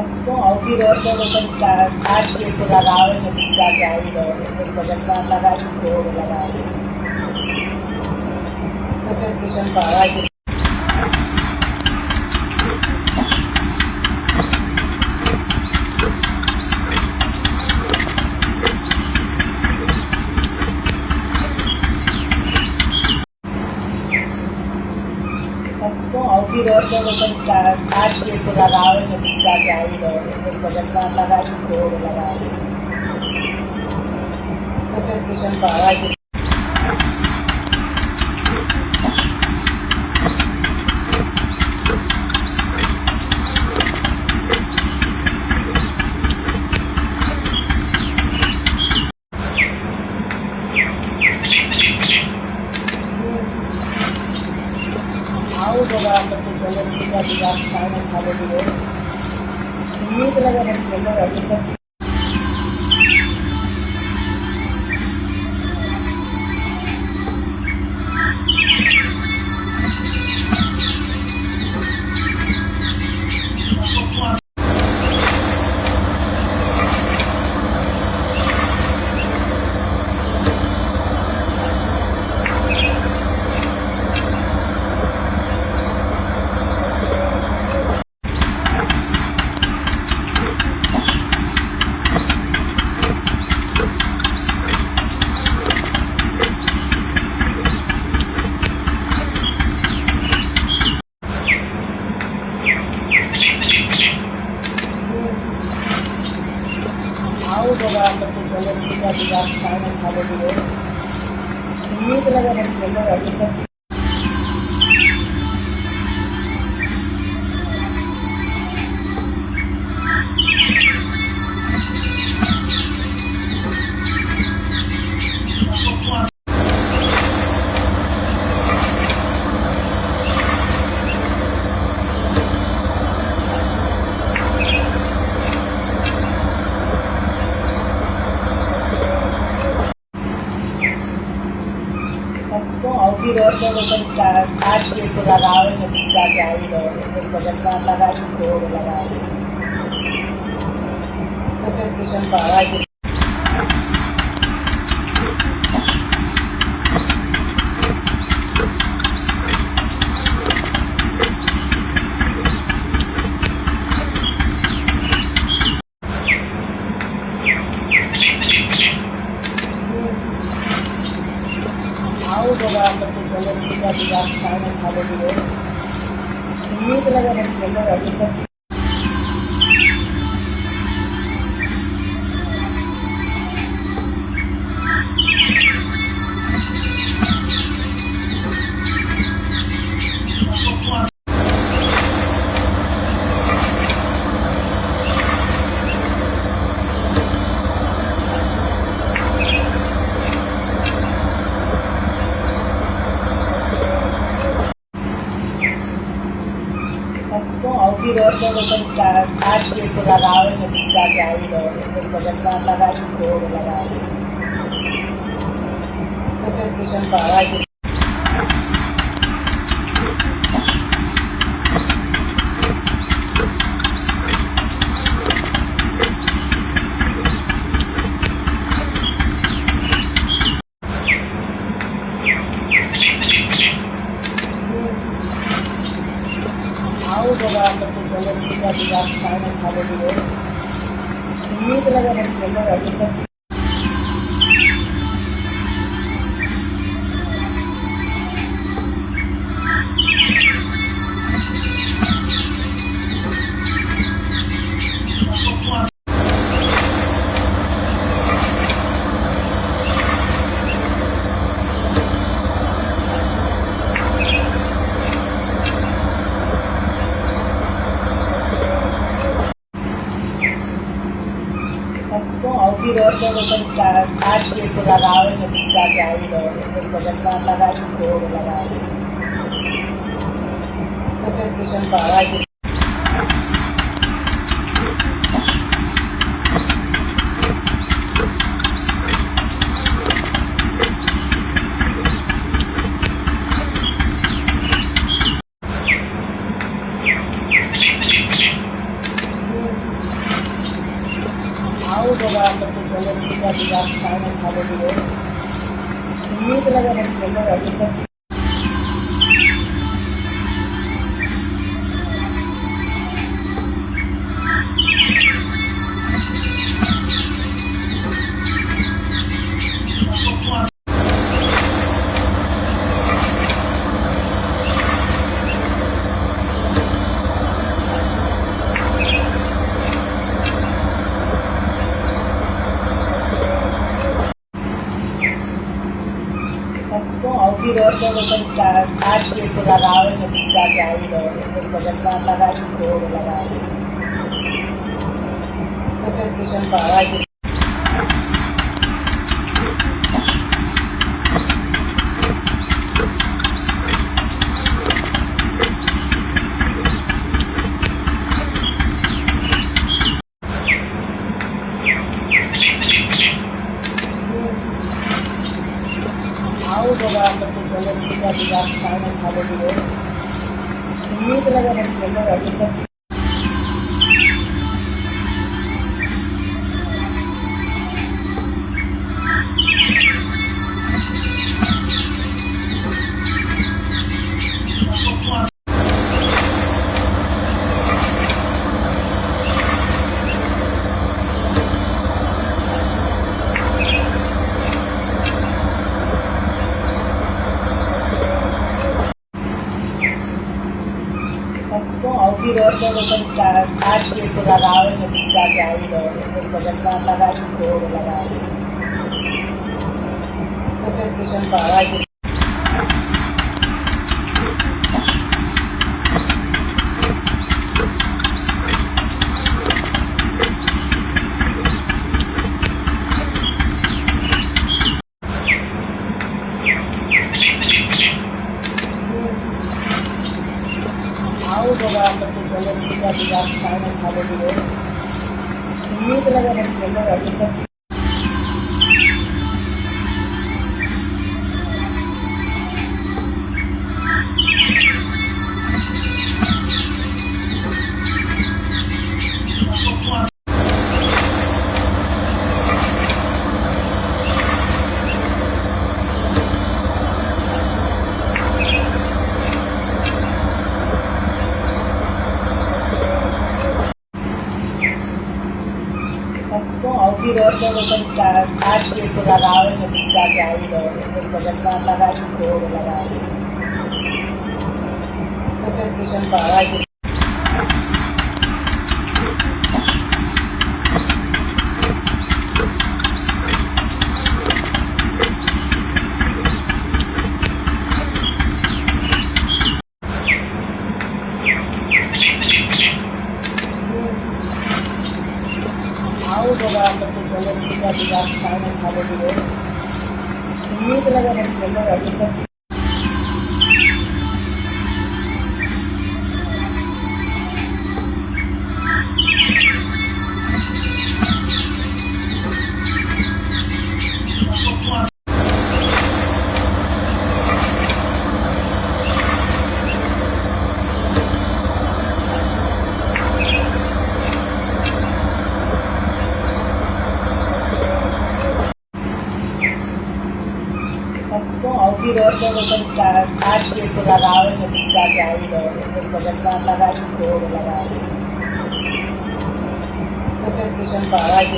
सबको outie road पे मतलब काट के तो लगावे नहीं जाके आई रोड तो बगल में लगा के रोड लगा तो फिर किशन बाबा के सबको आउटी रोड पे मतलब काट के तो लगावे नहीं जाके आई रोड तो बगल में लगा के रोड लगा तो फिर किशन बाबा के आओ जगह आप लोग चलो पूरा दिमाग खाने खा लेते हो नीक लगे नहीं चलो अभी तक आओ जगह आप लोग चलो पूरा दिमाग खाने खा लेते हो नीक लगे नहीं चलो अभी तक सबको आउटी रोड पे मतलब काट के तो लगावे नहीं जाके आई रोड तो बगल में लगा के रोड लगा तो फिर किशन बाबा के आओ जगह आप लोग चलो पूरा दिमाग खाने खा लेते हो नीक लगे नहीं चलो अभी तक सबको आउटी रोड पे मतलब काट के तो लगावे नहीं जाके आई रोड तो बगल में लगा के रोड लगा तो फिर किशन बाबा के आओ जगह आप लोग चलो पूरा दिमाग खाने खा लेते हो नीक लगे नहीं चलो अभी तक सबको आउटी रोड पे मतलब काट के तो लगावे नहीं जाके आई रोड तो बगल में लगा के रोड लगा तो फिर किशन बाबा के kita bilang sana ada dulu. Ini talaga nagsimula kasi kung okay road na naman start dito lalawin na gagawin doon. Kasi maganda lagay ito, lalawin. Kasi siyang bahay. Ako ba kasi talaga kita bilang sana ada dulu. Ini talaga nagsimula kasi kung okay road na naman start dito lalawin na gagawin doon. Kasi maganda lagay ito, lalawin. Kasi siyang bahay. Ako ba kasi talaga kita bilang sana ada dulu. Ini talaga nagsimula kasi kung okay road na naman start dito lalawin na gagawin doon. Kasi maganda lagay ito, lalawin. Kasi siyang bahay. Ako ba kasi talaga kita bilang sana ada dulu. Ini talaga nagsimula kasi kung okay road na naman start dito lalawin na gagawin doon. Kasi maganda lagay ito, lalawin. Kasi siyang bahay.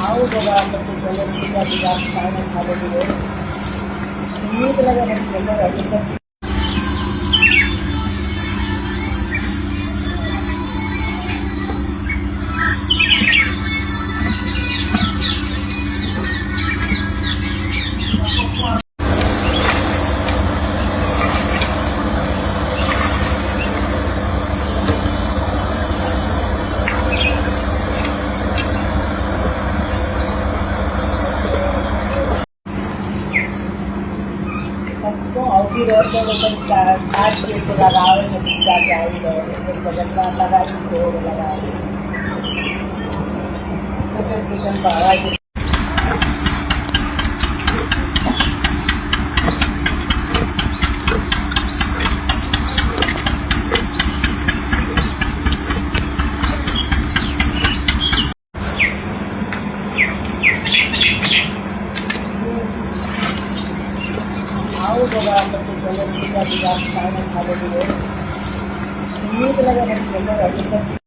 Ako ba kasi talaga kita bilang sana ada dulu. Ini talaga nagsimula kasi kung okay road na naman start dito lalawin na gagawin doon. Kasi maganda lagay ito, lalawin. Concentration बढ़ाएगी। आओ जरा मतलब चलो पूजा पूजा खाना खा लेंगे। उम्मीद लगा